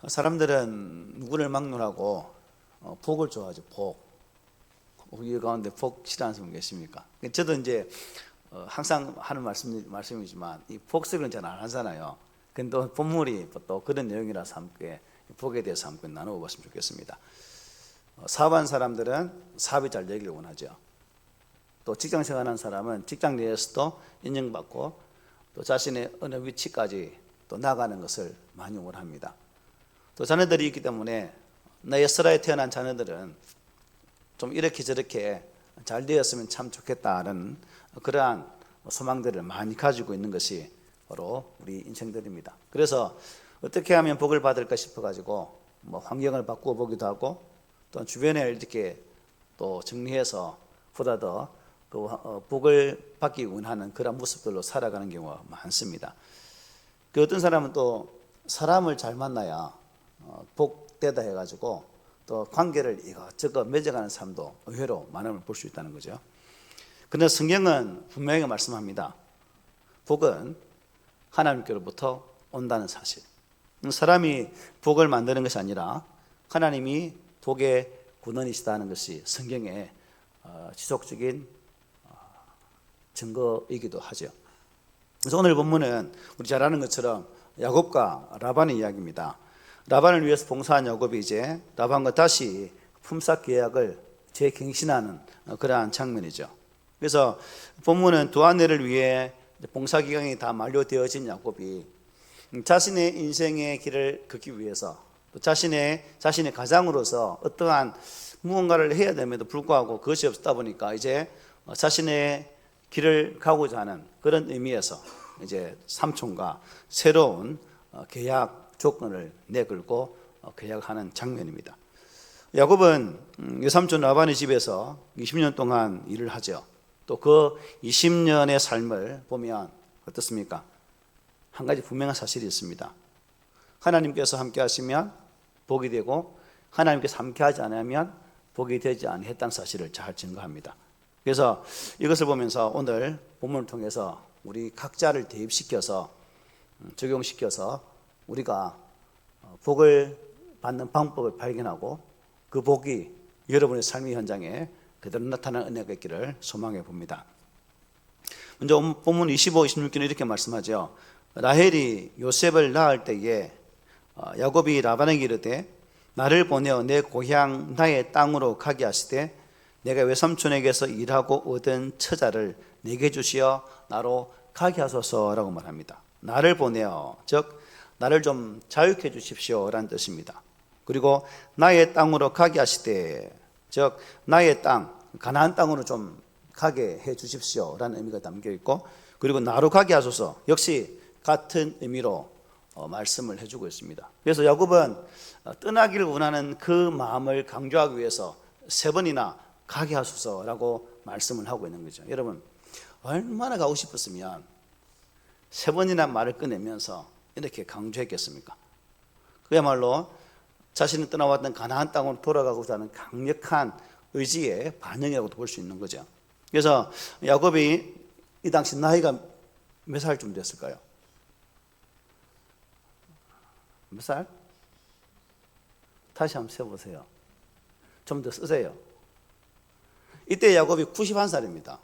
사람들은 누구를 막론하고 복을 좋아하죠. 복. 우리 가운데 복 싫어하는 분 계십니까? 저도 이제 항상 하는 말씀이지만 이 복습은 잘 안 하잖아요. 근데 또 본문이 또 그런 내용이라서 함께 복에 대해서 함께 나누어 봤으면 좋겠습니다. 사업하는 사람들은 사업이 잘 되기를 원하죠. 또 직장 생활하는 사람은 직장 내에서도 인정받고 또 자신의 어느 위치까지 또 나가는 것을 많이 원합니다. 또 자녀들이 있기 때문에 나 에스라에 태어난 자녀들은 좀 이렇게 저렇게 잘 되었으면 참 좋겠다는 그러한 소망들을 많이 가지고 있는 것이 바로 우리 인생들입니다. 그래서 어떻게 하면 복을 받을까 싶어가지고 환경을 바꾸어 보기도 하고 또 주변에 이렇게 또 정리해서 보다 더 복을 받기 원하는 그런 모습들로 살아가는 경우가 많습니다. 그 어떤 사람은 또 사람을 잘 만나야 복되다 해가지고 또 관계를 이것저것 맺어가는 사람도 의외로 많음을 볼 수 있다는 거죠. 그런데 성경은 분명히 말씀합니다. 복은 하나님께로부터 온다는 사실. 사람이 복을 만드는 것이 아니라 하나님이 복의 근원이시다는 것이 성경의 지속적인 증거이기도 하죠. 그래서 오늘 본문은 우리 잘 아는 것처럼 야곱과 라반의 이야기입니다. 라반을 위해서 봉사한 야곱이 이제 라반과 다시 품삯 계약을 재갱신하는 그러한 장면이죠. 그래서 본문은 두 아내를 위해 봉사 기간이 다 만료되어진 야곱이 자신의 인생의 길을 걷기 위해서 또 자신의 가장으로서 어떠한 무언가를 해야 됨에도 불구하고 그것이 없다 보니까 이제 자신의 길을 가고자 하는 그런 의미에서 이제 삼촌과 새로운 계약 조건을 내걸고 계약하는 장면입니다. 야곱은 외삼촌 라반의 집에서 20년 동안 일을 하죠. 또 그 20년의 삶을 보면 어떻습니까? 한 가지 분명한 사실이 있습니다. 하나님께서 함께 하시면 복이 되고 하나님께서 함께 하지 않으면 복이 되지 않았다는 사실을 잘 증거합니다. 그래서 이것을 보면서 오늘 본문을 통해서 우리 각자를 대입시켜서 적용시켜서 우리가 복을 받는 방법을 발견하고 그 복이 여러분의 삶의 현장에 그대로 나타나는 은혜가 있기를 소망해 봅니다. 먼저 본문 25, 26절은 이렇게 말씀하죠. 라헬이 요셉을 낳을 때에 야곱이 라반에게 이르되 나를 보내어 내 고향 나의 땅으로 가게 하시되 내가 외삼촌에게서 일하고 얻은 처자를 내게 주시어 나로 가게 하소서라고 말합니다. 나를 보내어, 즉 나를 좀 자유케 주십시오라는 뜻입니다. 그리고 나의 땅으로 가게 하시되, 즉 나의 땅, 가나안 땅으로 좀 가게 해 주십시오라는 의미가 담겨 있고, 그리고 나로 가게 하소서 역시 같은 의미로 말씀을 해주고 있습니다. 그래서 야곱은 떠나기를 원하는 그 마음을 강조하기 위해서 세 번이나 가게 하소서라고 말씀을 하고 있는 거죠. 여러분 얼마나 가고 싶었으면 세 번이나 말을 꺼내면서 이렇게 강조했겠습니까? 그야말로 자신이 떠나왔던 가나안 땅으로 돌아가고자 하는 강력한 의지의 반영이라고도 볼 수 있는 거죠. 그래서 야곱이 이 당시 나이가 몇 살쯤 됐을까요? 몇 살? 다시 한번 세보세요. 좀 더 쓰세요. 이때 야곱이 91살입니다.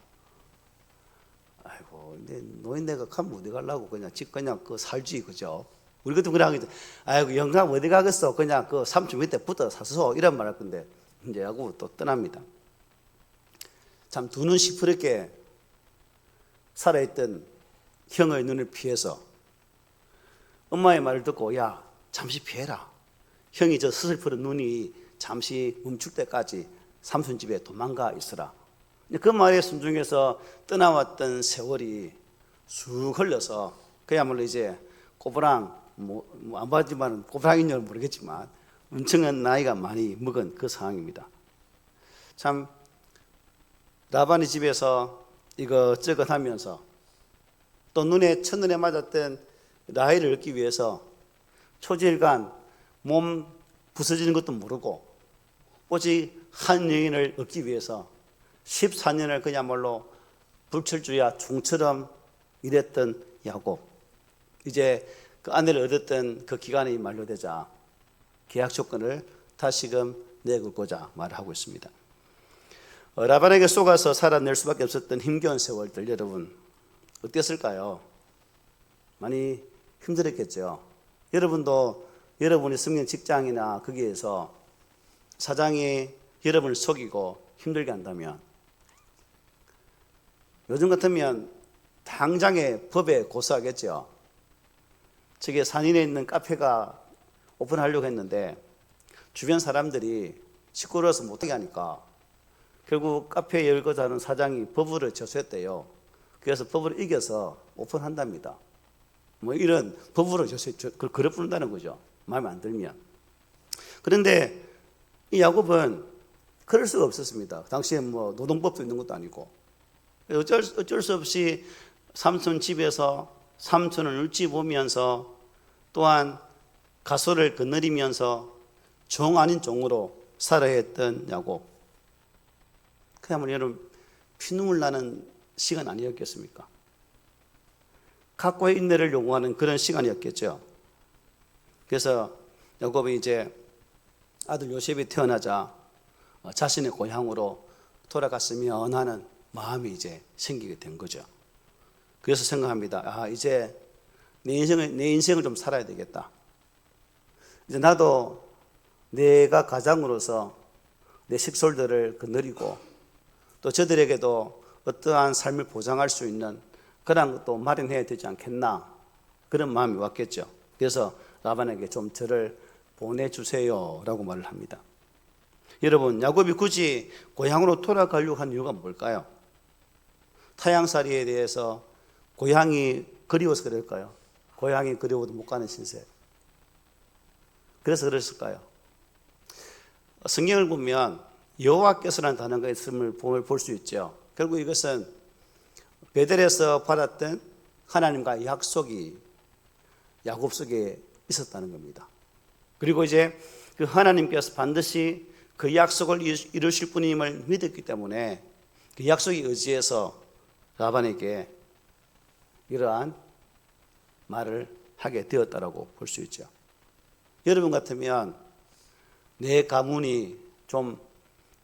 아이고, 이제 노인네가 가면 어디 가려고 그냥 집 그냥 살지, 그죠? 우리 같은 그냥 하겠죠. 아이고, 영감 어디 가겠어? 그냥 삼촌 밑에 붙어 사서 이런 말 할 건데, 이제 야곱으로 또 떠납니다. 참 두 눈 시퍼렇게 살아있던 형의 눈을 피해서 엄마의 말을 듣고 야, 잠시 피해라. 형이 저 스슬프른 눈이 잠시 멈출 때까지 삼촌 집에 도망가 있으라. 그 말에 순종해서 떠나왔던 세월이 쑥 흘러서 그야말로 이제 꼬부랑 안 봤지만 꼬부랑인 줄 모르겠지만 엄청난 나이가 많이 먹은 그 상황입니다. 참 라반의 집에서 이것저것 하면서 또 첫눈에 맞았던 라헬을 얻기 위해서 초질간 몸 부서지는 것도 모르고 오직 한 여인을 얻기 위해서 14년을 그야말로 불철주야 종처럼 일했던 야곱. 이제 그 아내를 얻었던 그 기간이 만료되자 계약 조건을 다시금 내걸고자 말하고 있습니다. 라반에게 속아서 살아낼 수밖에 없었던 힘겨운 세월들, 여러분 어땠을까요? 많이 힘들었겠죠. 여러분도 여러분이 섬긴 직장이나 거기에서 사장이 여러분을 속이고 힘들게 한다면, 요즘 같으면 당장에 법에 고소하겠죠. 저게 산인에 있는 카페가 오픈하려고 했는데 주변 사람들이 시끄러워서 못하게 하니까 결국 카페 열고자 하는 사장이 법으로 저수했대요. 그래서 법을 이겨서 오픈한답니다. 뭐 이런 법으로 그래 부른다는 거죠. 마음에 안 들면. 그런데 이 야곱은 그럴 수가 없었습니다. 당시에 뭐 노동법도 있는 것도 아니고 어쩔 수 없이 삼촌 집에서 삼촌을 울지 보면서 또한 가소를 거느리면서 종 아닌 종으로 살아야 했던 야곱. 그야말로 여러분 피눈물 나는 시간 아니었겠습니까? 각고의 인내를 요구하는 그런 시간이었겠죠. 그래서 야곱이 이제 아들 요셉이 태어나자 자신의 고향으로 돌아갔으면 하는 마음이 이제 생기게 된 거죠. 그래서 생각합니다. 이제 내 인생을 좀 살아야 되겠다. 이제 나도 내가 가장으로서 내 식솔들을 거느리고 또 저들에게도 어떠한 삶을 보장할 수 있는 그런 것도 마련해야 되지 않겠나, 그런 마음이 왔겠죠. 그래서 라반에게 좀 저를 보내주세요 라고 말을 합니다. 여러분, 야곱이 굳이 고향으로 돌아가려고 한 이유가 뭘까요? 타향살이에 대해서 고향이 그리워서 그럴까요? 고향이 그리워도 못 가는 신세. 그래서 그랬을까요? 성경을 보면 여호와께서라는 단어가 있음을 볼 수 있죠. 결국 이것은 베델에서 받았던 하나님과의 약속이 야곱 속에 있었다는 겁니다. 그리고 이제 그 하나님께서 반드시 그 약속을 이루실 분임을 믿었기 때문에 그 약속에 의지해서 라반에게 이러한 말을 하게 되었다라고 볼 수 있죠. 여러분 같으면 내 가문이 좀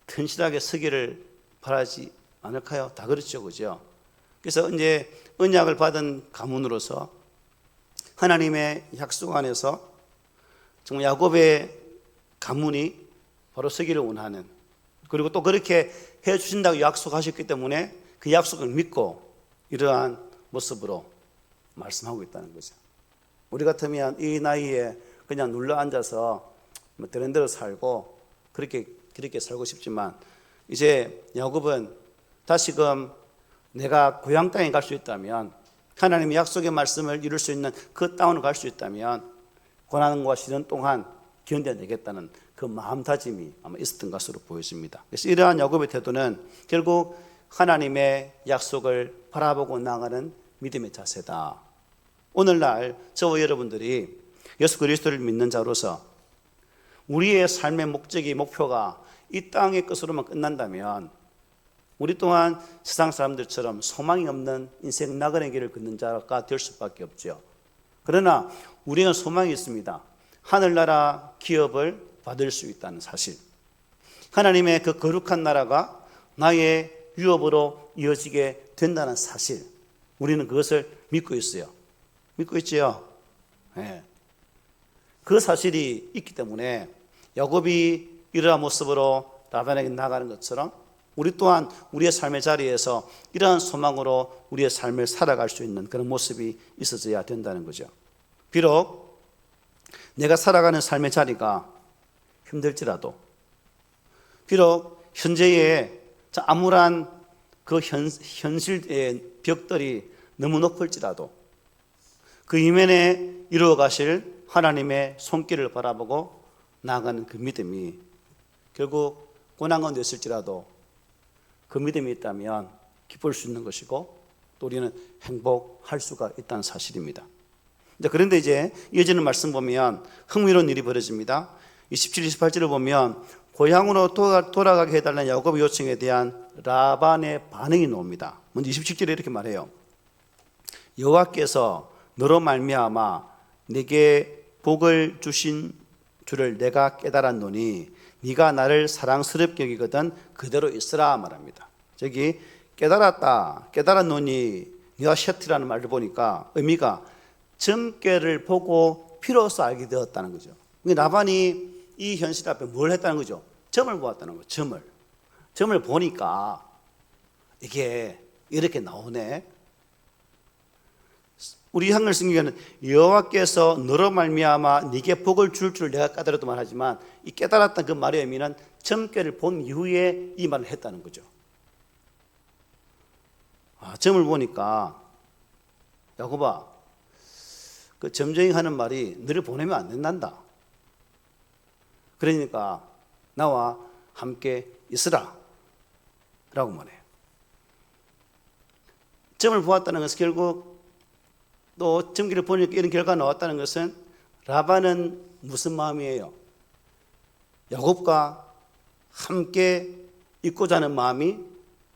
튼실하게 서기를 바라지 않을까요? 다 그렇죠, 그죠? 그래서 이제 언약을 받은 가문으로서 하나님의 약속 안에서 정말 야곱의 가문이 바로 서기를 원하는, 그리고 또 그렇게 해 주신다고 약속하셨기 때문에 그 약속을 믿고 이러한 모습으로 말씀하고 있다는 거죠. 우리 같으면 이 나이에 그냥 눌러 앉아서 뭐 되는 대로 살고 그렇게 살고 싶지만, 이제 야곱은 다시금 내가 고향 땅에 갈 수 있다면, 하나님의 약속의 말씀을 이룰 수 있는 그 땅으로 갈 수 있다면 고난과 시련 동안 견뎌내겠다는 그 마음다짐이 아마 있었던 것으로 보여집니다. 그래서 이러한 야곱의 태도는 결국 하나님의 약속을 바라보고 나가는 믿음의 자세다. 오늘날 저와 여러분들이 예수 그리스도를 믿는 자로서 우리의 삶의 목적이, 목표가 이 땅의 것으로만 끝난다면 우리 또한 세상 사람들처럼 소망이 없는 인생 나그네 길을 걷는 자가 될 수밖에 없죠. 그러나 우리는 소망이 있습니다. 하늘나라 기업을 받을 수 있다는 사실, 하나님의 그 거룩한 나라가 나의 유업으로 이어지게 된다는 사실, 우리는 그것을 믿고 있어요. 믿고 있지요? 네. 그 사실이 있기 때문에 야곱이 이러한 모습으로 라반에게 나가는 것처럼 우리 또한 우리의 삶의 자리에서 이러한 소망으로 우리의 삶을 살아갈 수 있는 그런 모습이 있어져야 된다는 거죠. 비록 내가 살아가는 삶의 자리가 힘들지라도, 비록 현재의 암울한 그 현실의 벽들이 너무 높을지라도 그 이면에 이루어 가실 하나님의 손길을 바라보고 나아가는 그 믿음이 결국 고난 가운데 있을지라도 그 믿음이 있다면 기쁠 수 있는 것이고 또 우리는 행복할 수가 있다는 사실입니다. 그런데 이제 이어지는 말씀 보면 흥미로운 일이 벌어집니다. 27, 28절을 보면 고향으로 돌아가게 해달라는 야곱의 요청에 대한 라반의 반응이 나옵니다. 먼저 27절에 이렇게 말해요. 여호와께서 너로 말미암아 내게 복을 줄을 내가 깨달았노니 네가 나를 사랑스럽게 여기거든 그대로 있으라 말합니다. 저기 깨달았다, 깨달았노니 네가 셰트라는 말을 보니까 의미가 점괘를 보고 비로소 알게 되었다는 거죠. 라반이 이 현실 앞에 뭘 했다는 거죠? 점을 보았다는 거죠. 점을 보니까 이게 이렇게 나오네. 우리 한글 성경에는 여호와께서 너로 말미암아 네게 복을 줄 줄 내가 깨달았도 말하지만 이 깨달았다는 그 말의 의미는 점괘를 본 이후에 이 말을 했다는 거죠. 점을 보니까 야곱아, 그 점쟁이 하는 말이 너를 보내면 안 된단다. 그러니까 나와 함께 있으라 라고 말해요. 점을 보았다는 것은 결국 또 점괘를 보니까 이런 결과가 나왔다는 것은 라반은 무슨 마음이에요? 야곱과 함께 있고자 하는 마음이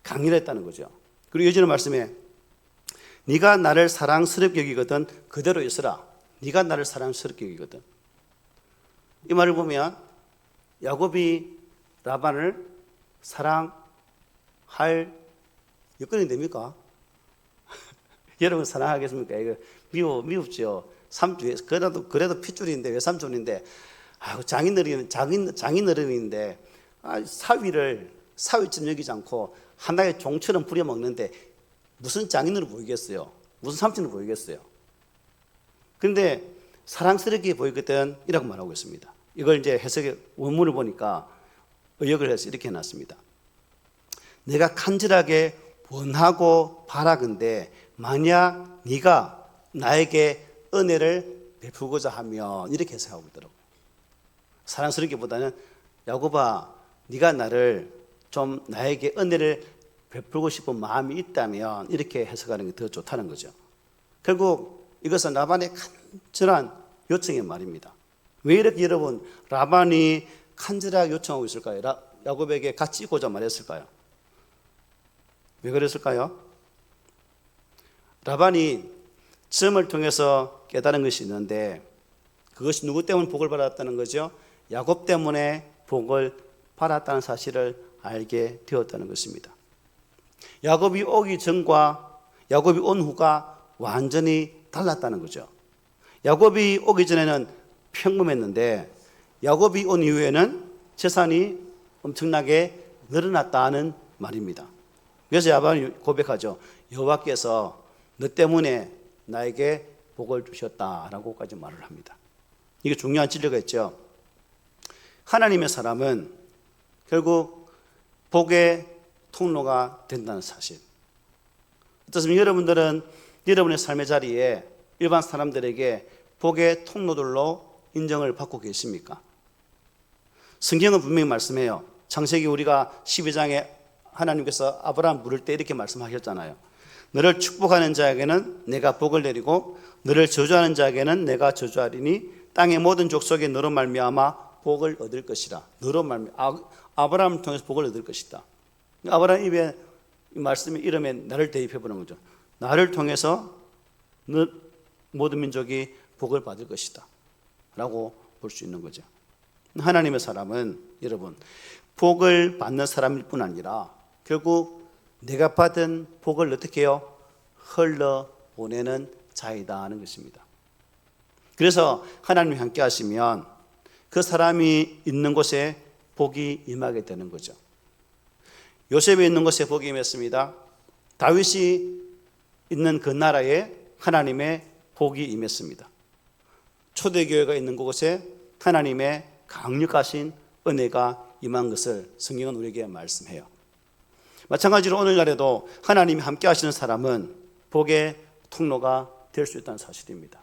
강렬했다는 거죠. 그리고 예전의 말씀에 네가 나를 사랑스럽게 여기거든 그대로 있으라. 네가 나를 사랑스럽게 여기거든. 이 말을 보면 야곱이 라반을 사랑할 여건이 됩니까? 여러분 사랑하겠습니까? 이거 미흡죠. 그래도 핏줄인데 외삼촌인데 장인어른인데 사위쯤 여기지 않고 하나의 종처럼 부려먹는데 무슨 장인으로 보이겠어요? 무슨 삼촌으로 보이겠어요? 그런데 사랑스럽게 보이거든 이라고 말하고 있습니다. 이걸 이제 해석의 원문을 보니까 의역을 해서 이렇게 해놨습니다. 내가 간절하게 원하고 바라건대 만약 네가 나에게 은혜를 베푸고자 하면 이렇게 해석하고 있더라고요. 사랑스럽기보다는 야곱아 네가 나를 좀 나에게 은혜를 베풀고 싶은 마음이 있다면 이렇게 해석하는 게 더 좋다는 거죠. 결국 이것은 라반의 간절한 요청의 말입니다. 왜 이렇게 여러분 라반이 간절하게 요청하고 있을까요? 야곱에게 같이 있고자 말했을까요? 왜 그랬을까요? 라반이 점을 통해서 깨달은 것이 있는데 그것이 누구 때문에 복을 받았다는 거죠? 야곱 때문에 복을 받았다는 사실을 알게 되었다는 것입니다. 야곱이 오기 전과 야곱이 온 후가 완전히 달랐다는 거죠. 야곱이 오기 전에는 평범했는데 야곱이 온 이후에는 재산이 엄청나게 늘어났다는 말입니다. 그래서 야곱이 고백하죠. 여호와께서 너 때문에 나에게 복을 주셨다라고까지 말을 합니다. 이게 중요한 진리가 있죠. 하나님의 사람은 결국 복의 통로가 된다는 사실. 어떻습니까? 여러분들은 여러분의 삶의 자리에 일반 사람들에게 복의 통로들로 인정을 받고 계십니까? 성경은 분명히 말씀해요. 창세기 우리가 12장에 하나님께서 아브라함 부를 때 이렇게 말씀하셨잖아요. 너를 축복하는 자에게는 내가 복을 내리고 너를 저주하는 자에게는 내가 저주하리니 땅의 모든 족속이 너로 말미암아 복을 얻을 것이라. 너로 말미암아 아브라함을 통해서 복을 얻을 것이다. 아브라함 입에 이 말씀이 이름에 나를 대입해 보는 거죠. 나를 통해서 모든 민족이 복을 받을 것이다 라고 볼 수 있는 거죠. 하나님의 사람은 여러분 복을 받는 사람일 뿐 아니라 결국 내가 받은 복을 어떻게 해요? 흘러보내는 자이다 하는 것입니다. 그래서 하나님이 함께 하시면 그 사람이 있는 곳에 복이 임하게 되는 거죠. 요셉이 있는 곳에 복이 임했습니다. 다윗이 있는 그 나라에 하나님의 복이 임했습니다. 초대교회가 있는 곳에 하나님의 강력하신 은혜가 임한 것을 성경은 우리에게 말씀해요. 마찬가지로 오늘날에도 하나님이 함께 하시는 사람은 복의 통로가 될 수 있다는 사실입니다.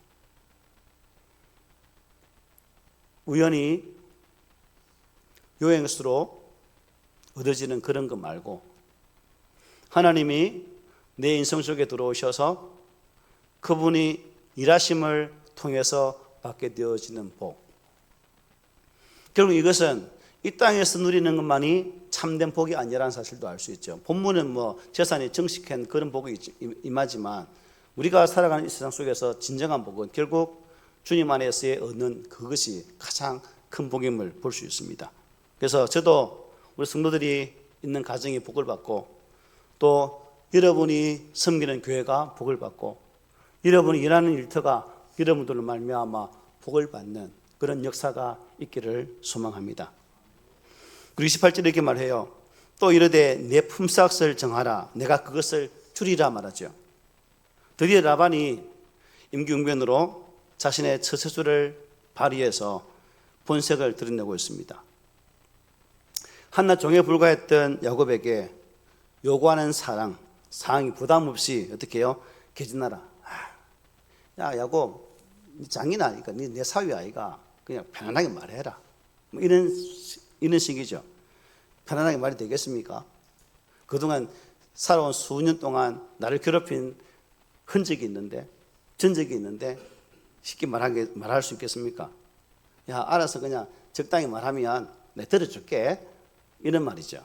우연히 요행수로 얻어지는 그런 것 말고 하나님이 내 인생 속에 들어오셔서 그분이 일하심을 통해서 받게 되어지는 복. 결국 이것은 이 땅에서 누리는 것만이 참된 복이 아니라는 사실도 알 수 있죠. 본문은 재산이 정식한 그런 복이 임하지만 우리가 살아가는 이 세상 속에서 진정한 복은 결국 주님 안에서의 얻는 그것이 가장 큰 복임을 볼 수 있습니다. 그래서 저도 우리 성도들이 있는 가정이 복을 받고, 또 여러분이 섬기는 교회가 복을 받고, 여러분이 일하는 일터가 여러분들로 말미암아 복을 받는 그런 역사가 있기를 소망합니다. 그리고 28절에 이렇게 말해요. 또 이르되 내 품삯을 정하라, 내가 그것을 주리라 말하죠. 드디어 라반이 임기응변으로 자신의 처세술을 발휘해서 본색을 드러내고 있습니다. 한낱 종에 불과했던 야곱에게 요구하는 사항이 부담 없이 어떻게 해요? 개진하라. 야 야곱, 장인 아이가, 내 사위 아이가, 그냥 편안하게 말해라. 뭐 이런 식이죠. 편안하게 말이 되겠습니까? 그동안 살아온 수년 동안 나를 괴롭힌 흔적이 있는데, 전적이 있는데 쉽게 말할 수 있겠습니까? 야, 알아서 그냥 적당히 말하면 내가 들어줄게, 이런 말이죠.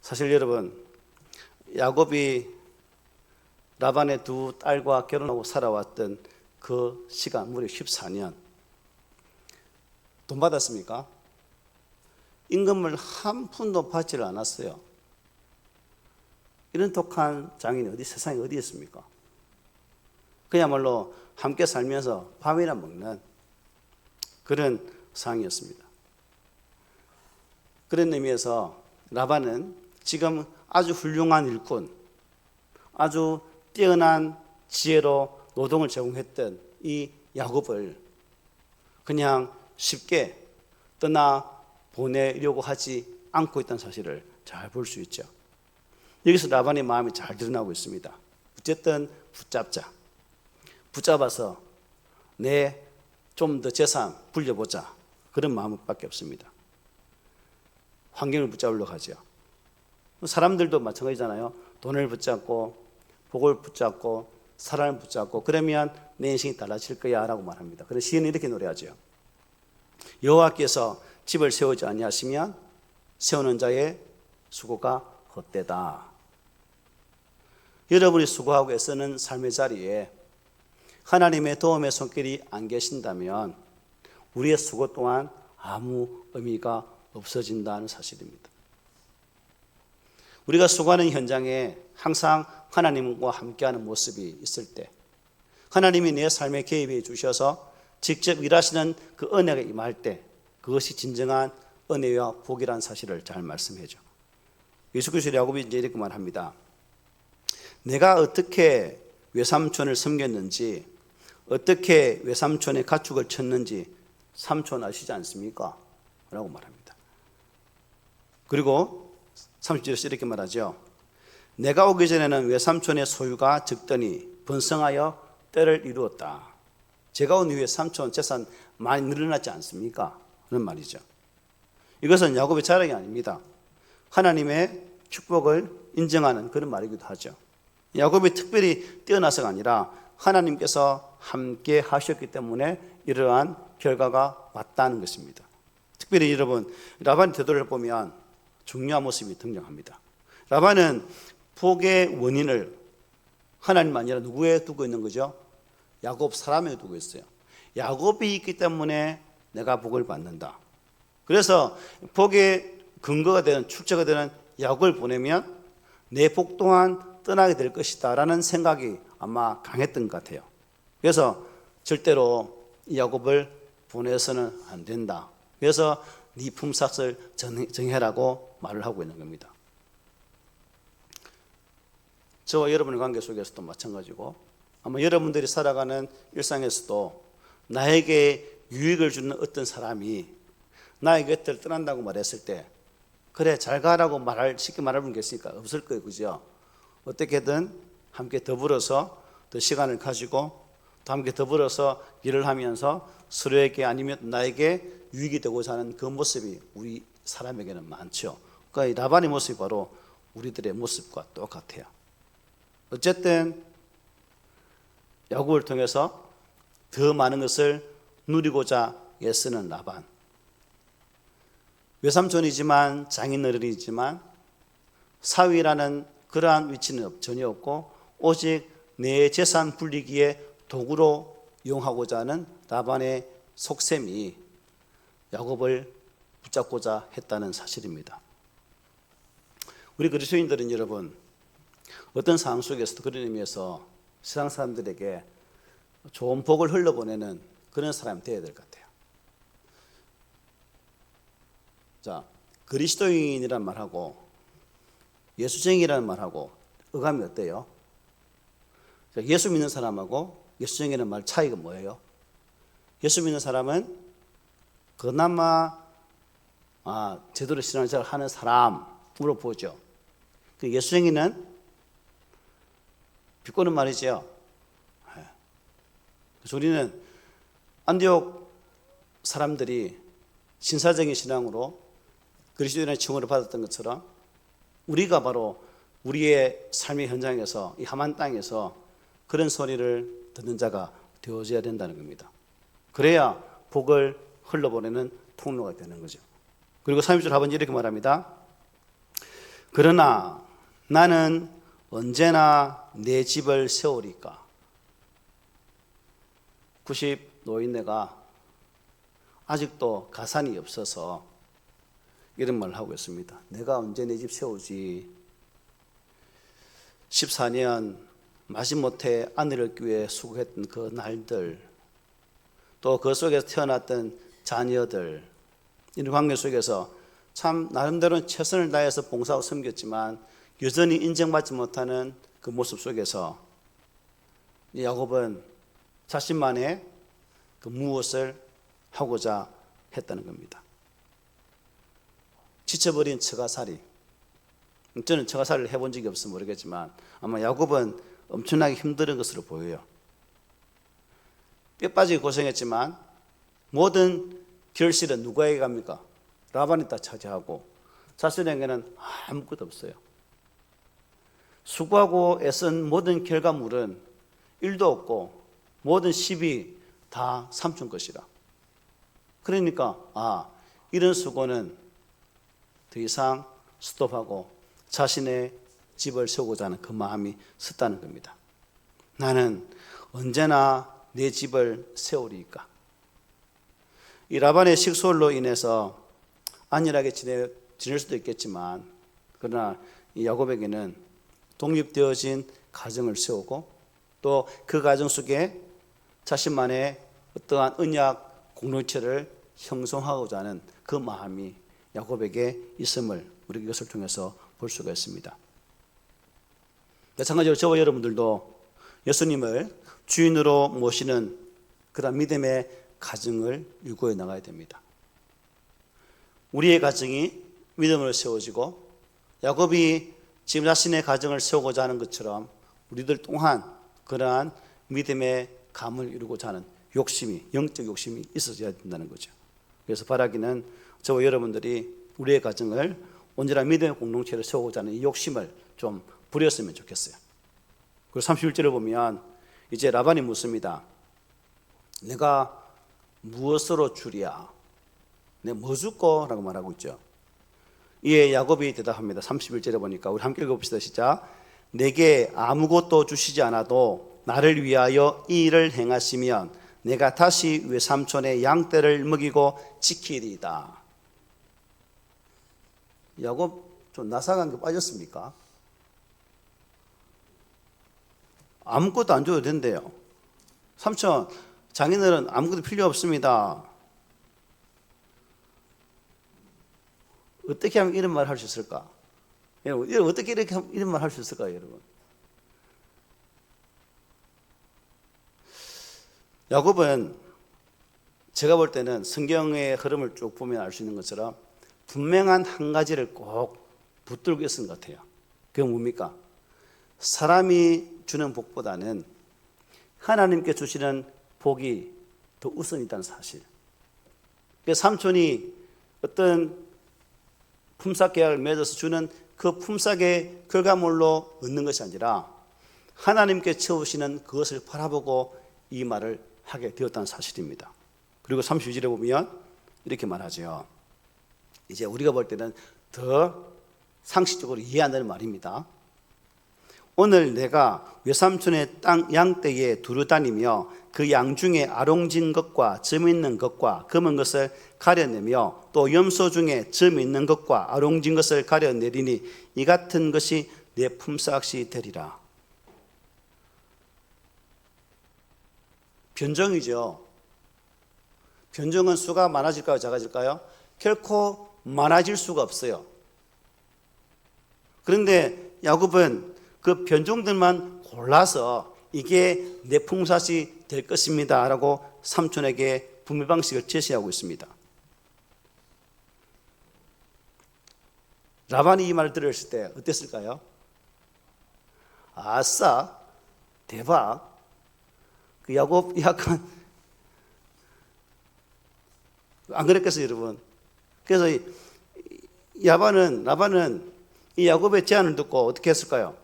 사실 여러분, 야곱이 라반의 두 딸과 결혼하고 살아왔던 그 시간 무려 14년, 돈 받았습니까? 임금을 한 푼도 받지를 않았어요. 이런 독한 장인이 세상에 어디 있습니까? 그야말로 함께 살면서 밥이나 먹는 그런 상황이었습니다. 그런 의미에서 라반은 지금 아주 훌륭한 일꾼, 아주 뛰어난 지혜로 노동을 제공했던 이 야곱을 그냥 쉽게 떠나 보내려고 하지 않고 있다는 사실을 잘 볼 수 있죠. 여기서 라반의 마음이 잘 드러나고 있습니다. 어쨌든 붙잡아서 내 좀 더 재산 불려보자, 그런 마음밖에 없습니다. 환경을 붙잡으려고 하죠. 사람들도 마찬가지잖아요. 돈을 붙잡고 복을 붙잡고 사랑을 붙잡고 그러면 내 인생이 달라질 거야 라고 말합니다. 그래서 시인은 이렇게 노래하죠. 여호와께서 집을 세우지 아니하시면 세우는 자의 수고가 헛되다. 여러분이 수고하고 애쓰는 삶의 자리에 하나님의 도움의 손길이 안 계신다면 우리의 수고 또한 아무 의미가 없어진다는 사실입니다. 우리가 수고하는 현장에 항상 하나님과 함께하는 모습이 있을 때, 하나님이 내 삶에 개입해 주셔서 직접 일하시는 그 은혜가 임할 때, 그것이 진정한 은혜와 복이라는 사실을 잘 말씀해줘. 예수 그리스도 야곱이 이제 이렇게 말합니다. 내가 어떻게 외삼촌을 섬겼는지, 어떻게 외삼촌의 가축을 쳤는지 삼촌 아시지 않습니까? 라고 말합니다. 그리고 30절에서 이렇게 말하죠. 내가 오기 전에는 외삼촌의 소유가 적더니 번성하여 때를 이루었다. 제가 온 이후에 삼촌 재산 많이 늘어났지 않습니까? 그런 말이죠. 이것은 야곱의 자랑이 아닙니다. 하나님의 축복을 인정하는 그런 말이기도 하죠. 야곱이 특별히 뛰어나서가 아니라 하나님께서 함께 하셨기 때문에 이러한 결과가 왔다는 것입니다. 특별히 여러분, 라반의 태도를 보면 중요한 모습이 등장합니다. 라반은 복의 원인을 하나님 아니라 누구에 두고 있는 거죠? 야곱 사람에 두고 있어요. 야곱이 있기 때문에 내가 복을 받는다. 그래서 복의 근거가 되는, 출처가 되는 야곱을 보내면 내 복 또한 떠나게 될 것이다 라는 생각이 아마 강했던 것 같아요. 그래서 절대로 이 야곱을 보내서는 안 된다. 그래서 네 품삯을 정해라고 말을 하고 있는 겁니다. 저와 여러분의 관계 속에서도 마찬가지고, 아마 여러분들이 살아가는 일상에서도 나에게 유익을 주는 어떤 사람이 나의 곁을 떠난다고 말했을 때, 그래 잘 가라고 쉽게 말하는 게 있으니까 없을 거예요. 그죠? 어떻게든 함께 더불어서 더 시간을 가지고 또 함께 더불어서 일을 하면서 서로에게 아니면 나에게 유익이 되고자 하는 그 모습이 우리 사람에게는 많죠. 그러니까 이 라반의 모습이 바로 우리들의 모습과 똑같아요. 어쨌든 야곱을 통해서 더 많은 것을 누리고자 애쓰는 라반, 외삼촌이지만 장인어른이지만 사위라는 그러한 위치는 전혀 없고 오직 내 재산 불리기에 도구로 이용하고자 하는 라반의 속셈이 야곱을 붙잡고자 했다는 사실입니다. 우리 그리스도인들은 여러분 어떤 상황 속에서도 그런 의미에서 세상 사람들에게 좋은 복을 흘러보내는 그런 사람이 되어야 될 것 같아요. 자, 그리스도인이란 말하고 예수쟁이라는 말하고 어감이 어때요? 예수 믿는 사람하고 예수쟁이라는 말 차이가 뭐예요? 예수 믿는 사람은 그나마 제대로 신앙생활 하는 사람으로 보죠. 예수쟁이는 비꼬는 말이죠. 그래서 우리는 안디옥 사람들이 신사적인 신앙으로 그리스도인의 칭호를 받았던 것처럼 우리가 바로 우리의 삶의 현장에서 이 험한 땅에서 그런 소리를 듣는 자가 되어져야 된다는 겁니다. 그래야 복을 흘러보내는 통로가 되는 거죠. 그리고 30절 하반절에 이렇게 말합니다. 그러나 나는 언제나 내 집을 세우리까. 90 노인네가 아직도 가산이 없어서 이런 말을 하고 있습니다. 내가 언제 내 집 세우지? 14년 마지못해 아내를 얻기 위해 수고했던 그 날들, 또 그 속에서 태어났던 자녀들, 이런 관계 속에서 참 나름대로 최선을 다해서 봉사하고 섬겼지만 여전히 인정받지 못하는 그 모습 속에서 야곱은 자신만의 그 무엇을 하고자 했다는 겁니다. 지쳐버린 처가살이. 저는 처가살이를 해본 적이 없어서 모르겠지만 아마 야곱은 엄청나게 힘든 것으로 보여요. 뼈 빠지게 고생했지만 모든 결실은 누구에게 갑니까? 라반이 다 차지하고 자신에게는 아무것도 없어요. 수고하고 애쓴 모든 결과물은 일도 없고 모든 시비 다 삼촌 것이라. 그러니까 이런 수고는 더 이상 스톱하고 자신의 집을 세우고자 하는 그 마음이 섰다는 겁니다. 나는 언제나 내 집을 세우리까. 이 라반의 식솔로 인해서 안일하게 지낼 수도 있겠지만 그러나 이 야곱에게는 독립되어진 가정을 세우고 또 그 가정 속에 자신만의 어떠한 언약 공동체를 형성하고자 하는 그 마음이 야곱에게 있음을 우리 이것을 통해서 볼 수가 있습니다. 마찬가지로 저와 여러분들도 예수님을 주인으로 모시는 그런 믿음의 가정을 유고해 나가야 됩니다. 우리의 가정이 믿음으로 세워지고 야곱이 지금 자신의 가정을 세우고자 하는 것처럼 우리들 또한 그러한 믿음의 감을 이루고자 하는 욕심이, 영적 욕심이 있어야 된다는 거죠. 그래서 바라기는 저와 여러분들이 우리의 가정을 온전한 믿음의 공동체를 세우고자 하는 이 욕심을 좀 부렸으면 좋겠어요. 그리고 31절을 보면 이제 라반이 묻습니다. 내가 무엇으로 주랴? 내가 뭐 줄까? 라고 말하고 있죠. 이에 야곱이 대답합니다. 31절에 보니까 우리 함께 읽어봅시다. 시작. 내게 아무것도 주시지 않아도 나를 위하여 이 일을 행하시면 내가 다시 외삼촌의 양떼를 먹이고 지키리이다. 야곱 좀 나사간 게 빠졌습니까? 아무것도 안 줘도 된대요. 삼촌, 장인어른 아무것도 필요 없습니다. 어떻게 하면 이런 말을 할 수 있을까? 여러분, 어떻게 이런 말을 할 수 있을까요, 여러분? 야곱은 제가 볼 때는 성경의 흐름을 쭉 보면 알 수 있는 것처럼 분명한 한 가지를 꼭 붙들고 있었던 것 같아요. 그게 뭡니까? 사람이 주는 복보다는 하나님께 주시는 복이 더 우선이다는 사실. 삼촌이 어떤 품삯 계약을 맺어서 주는 그 품삯의 결과물로 얻는 것이 아니라 하나님께 채우시는 그것을 바라보고 이 말을 하게 되었다는 사실입니다. 그리고 32절에 보면 이렇게 말하죠. 이제 우리가 볼 때는 더 상식적으로 이해 안 되는 말입니다. 오늘 내가 외삼촌의 땅 양떼에 두루 다니며 그 양 중에 아롱진 것과 점 있는 것과 검은 것을 가려내며 또 염소 중에 점 있는 것과 아롱진 것을 가려내리니 이 같은 것이 내 품삯이 되리라. 변종이죠. 변종은 수가 많아질까요, 작아질까요? 결코 많아질 수가 없어요. 그런데 야곱은 그 변종들만 골라서 이게 내 품삯이 될 것입니다 라고 삼촌에게 분배 방식을 제시하고 있습니다. 라반이 이 말을 들었을 때 어땠을까요? 아싸, 대박. 그 야곱 약간 안 그랬겠어요, 여러분? 그래서 라반은 이 야곱의 제안을 듣고 어떻게 했을까요?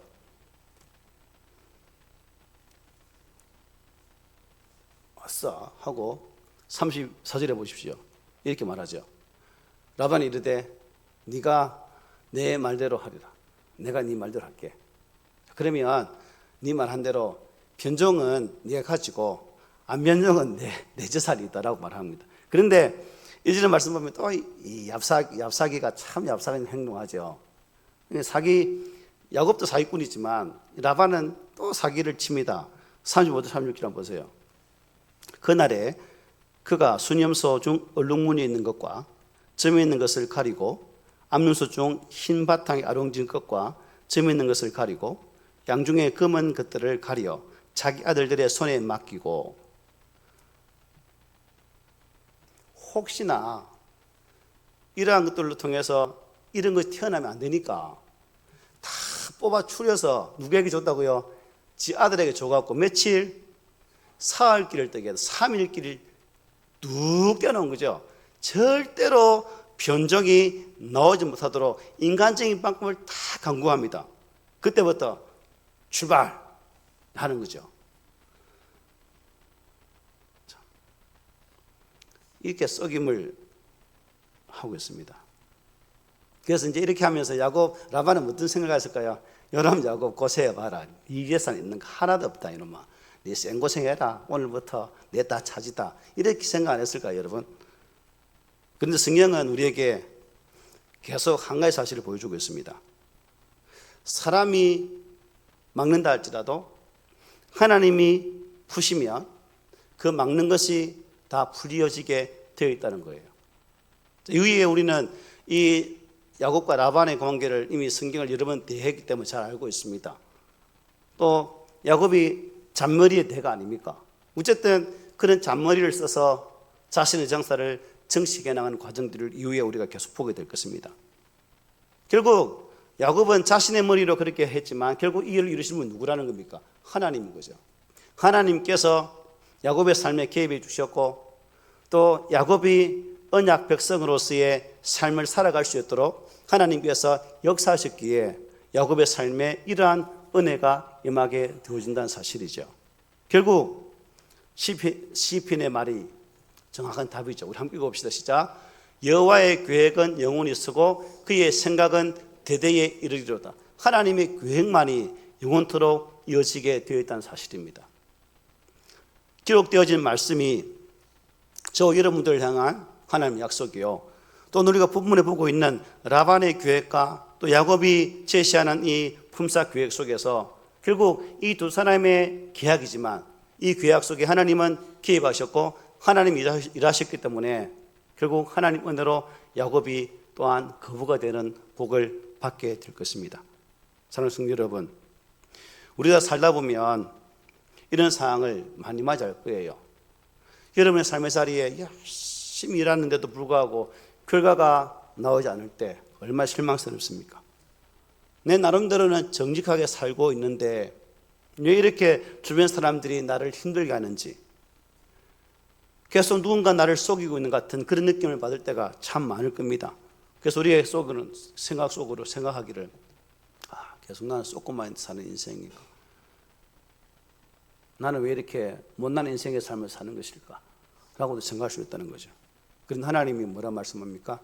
아싸 하고 34절에 보십시오. 이렇게 말하죠. 라반이 이르되 네가 내 말대로 하리라. 내가 네 말대로 할게. 그러면 네 말한 대로 변종은 네가 가지고 안 변종은 내 재산이 있다라고 말합니다. 그런데 이전에 말씀 보면 또 이 얍사기가 참 얍사긴 행동하죠. 야곱도 사기꾼이지만 라반은 또 사기를 칩니다. 35절 36절 한번 보세요. 그날에 그가 순염소 중 얼룩무늬 있는 것과 점이 있는 것을 가리고 암눈소 중 흰 바탕에 아롱진 것과 점이 있는 것을 가리고 양 중에 검은 것들을 가려 자기 아들들의 손에 맡기고, 혹시나 이러한 것들로 통해서 이런 것이 튀어나오면 안 되니까 다 뽑아 추려서 누구에게 줬다고요? 지 아들에게 줘갖고 며칠? 사흘 길을 떠게 해서 3일 길을 뚝 껴놓은 거죠. 절대로 변종이 나오지 못하도록 인간적인 방법을 다 강구합니다. 그때부터 출발하는 거죠. 이렇게 썩임을 하고 있습니다. 그래서 이제 이렇게 하면서 라반은 어떤 생각을 했을까요? 여러분 야곱 고생해봐라. 이 재산 있는 거 하나도 없다 이놈아. 네 생고생해라. 오늘부터 내 다 차지다. 이렇게 생각 안 했을까요, 여러분? 그런데 성경은 우리에게 계속 한 가지 사실을 보여주고 있습니다. 사람이 막는다 할지라도 하나님이 푸시면 그 막는 것이 다 풀이어지게 되어 있다는 거예요. 이후에 우리는 이 야곱과 라반의 관계를 이미 성경을 여러 번 대했기 때문에 잘 알고 있습니다. 또 야곱이 잔머리의 대가 아닙니까? 어쨌든 그런 잔머리를 써서 자신의 장사를 정식해 나가는 과정들을 이후에 우리가 계속 보게 될 것입니다. 결국 야곱은 자신의 머리로 그렇게 했지만 결국 이 일을 이루신 분은 누구라는 겁니까? 하나님인 거죠. 하나님께서 야곱의 삶에 개입해 주셨고 또 야곱이 언약 백성으로서의 삶을 살아갈 수 있도록 하나님께서 역사하셨기에 야곱의 삶에 이러한 은혜가 임하게 되어진다는 사실이죠. 결국 시편의 말이 정확한 답이죠. 우리 함께 읽어봅시다. 시작. 여호와의 계획은 영원히 서고 그의 생각은 대대에 이르리로다. 하나님의 계획만이 영원토록 이어지게 되어 있다는 사실입니다. 기록되어진 말씀이 저 여러분들을 향한 하나님의 약속이요, 또 우리가 본문에 보고 있는 라반의 계획과 또 야곱이 제시하는 이 품삯 계획 속에서 결국 이 두 사람의 계약이지만 이 계약 속에 하나님은 개입하셨고 하나님이 일하셨기 때문에 결국 하나님 은혜로 야곱이 또한 거부가 되는 복을 받게 될 것입니다. 사랑하는 성도 여러분, 우리가 살다 보면 이런 상황을 많이 맞이할 거예요. 여러분의 삶의 자리에 열심히 일하는데도 불구하고 결과가 나오지 않을 때 얼마나 실망스럽습니까? 내 나름대로는 정직하게 살고 있는데 왜 이렇게 주변 사람들이 나를 힘들게 하는지, 계속 누군가 나를 속이고 있는 것 같은 그런 느낌을 받을 때가 참 많을 겁니다. 그래서 우리의 생각 속으로 생각하기를, 계속 나는 쏟고만 사는 인생인가? 나는 왜 이렇게 못난 인생의 삶을 사는 것일까? 라고도 생각할 수 있다는 거죠. 그런데 하나님이 뭐라 말씀합니까?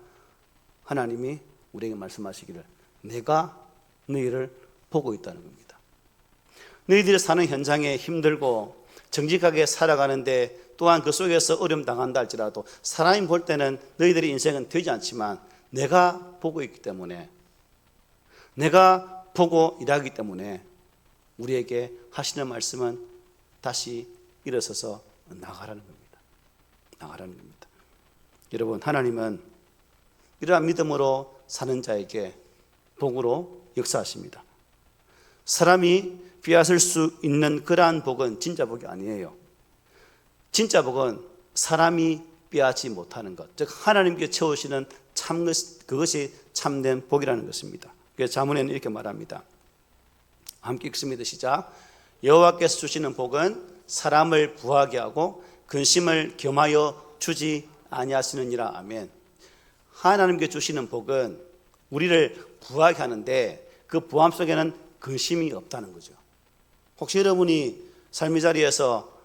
하나님이 우리에게 말씀하시기를 내가 너희를 보고 있다는 겁니다. 너희들이 사는 현장에 힘들고 정직하게 살아가는데 또한 그 속에서 어려움 당한다 할지라도 사람이 볼 때는 너희들의 인생은 되지 않지만 내가 보고 있기 때문에, 내가 보고 일하기 때문에 우리에게 하시는 말씀은 다시 일어서서 나가라는 겁니다. 나가라는 겁니다. 여러분, 하나님은 이러한 믿음으로 사는 자에게 복으로 역사하십니다. 사람이 빼앗을 수 있는 그러한 복은 진짜 복이 아니에요. 진짜 복은 사람이 빼앗지 못하는 것, 즉 하나님께 채우시는 그것이 참된 복이라는 것입니다. 그래서 자문에는 이렇게 말합니다. 함께 읽습니다. 시작. 여호와께서 주시는 복은 사람을 부하게 하고 근심을 겸하여 주지 아니하시느니라. 아멘. 하나님께 주시는 복은 우리를 부하게 하는데 그 부함 속에는 근심이 없다는 거죠. 혹시 여러분이 삶의 자리에서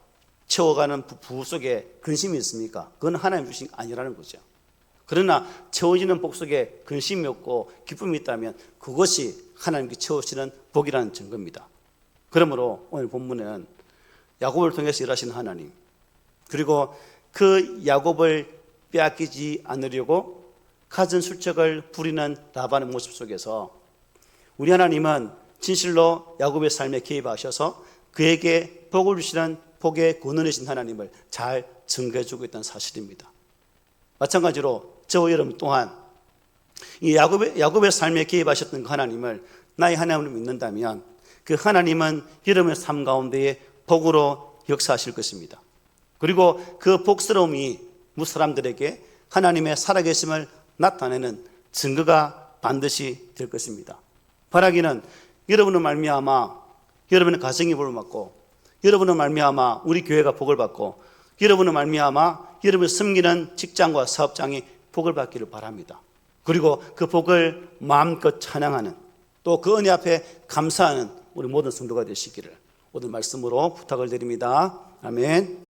채워가는 부부 속에 근심이 있습니까? 그건 하나님 주신 게 아니라는 거죠. 그러나 채워지는 복 속에 근심이 없고 기쁨이 있다면 그것이 하나님께 채우시는 복이라는 증거입니다. 그러므로 오늘 본문은 야곱을 통해서 일하시는 하나님, 그리고 그 야곱을 빼앗기지 않으려고 갖은 술책을 부리는 라반의 모습 속에서 우리 하나님은 진실로 야곱의 삶에 개입하셔서 그에게 복을 주시는 복의 근원이신 하나님을 잘 증거해주고 있다는 사실입니다. 마찬가지로 저와 여러분 또한 이 야곱의 삶에 개입하셨던 그 하나님을 나의 하나님을 믿는다면 그 하나님은 여러분의 삶 가운데에 복으로 역사하실 것입니다. 그리고 그 복스러움이 무사람들에게 하나님의 살아계심을 나타내는 증거가 반드시 될 것입니다. 바라기는 여러분의 말미암아 여러분의 가정이 복을 받고, 여러분의 말미암아 우리 교회가 복을 받고, 여러분의 말미암아 여러분이 섬기는 직장과 사업장이 복을 받기를 바랍니다. 그리고 그 복을 마음껏 찬양하는, 또 그 은혜 앞에 감사하는 우리 모든 성도가 되시기를 오늘 말씀으로 부탁을 드립니다. 아멘.